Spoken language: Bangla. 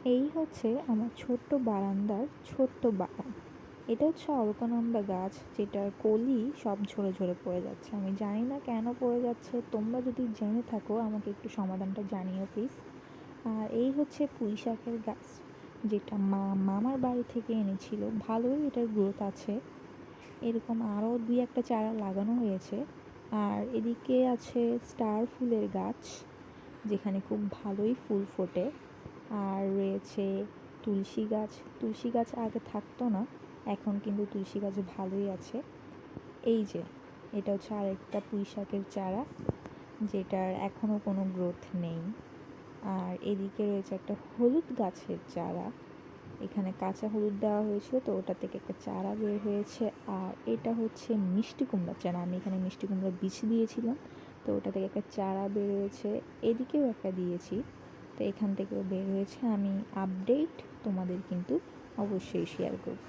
এই হচ্ছে আমার ছোট্ট বারান্দার ছোট্ট বাগান। এটা হচ্ছে অলকানন্দা গাছ, যেটার কলি সব ঝরে ঝরে পড়ে যাচ্ছে। আমি জানি না কেন পড়ে যাচ্ছে, তোমরা যদি জেনে থাকো আমাকে একটু সমাধানটা জানিও প্লিজ। আর এই হচ্ছে পুঁই শাকের গাছ, যেটা মামার বাড়ি থেকে এনেছিল। ভালোই এটার গ্রোথ আছে, এরকম আরও দুই একটা চারা লাগানো হয়েছে। আর এদিকে আছে স্টার ফুলের গাছ, যেখানে খুব ভালোই ফুল ফোটে। আর রয়েছে তুলসী গাছ। তুলসী গাছ আগে থাকতো না, এখন কিন্তু তুলসী গাছ ভালোই আছে। এই যে এটা হচ্ছে আরেকটা পুঁই শাকের চারা, যেটার এখনও কোনো গ্রোথ নেই। আর এদিকে রয়েছে একটা হলুদ গাছের চারা, এখানে কাঁচা হলুদ দেওয়া হয়েছিল, তো ওটা থেকে একটা চারা বের হয়েছে। আর এটা হচ্ছে মিষ্টি কুমড়ার চারা, আমি এখানে মিষ্টি কুমড়ার বীজ দিয়েছিলাম, তো ওটা থেকে একটা চারা বের হয়েছে। এদিকেও একটা দিয়েছি, তো এখান থেকেও বের হয়েছে। আমি আপডেট তোমাদের কিন্তু অবশ্যই শেয়ার করব।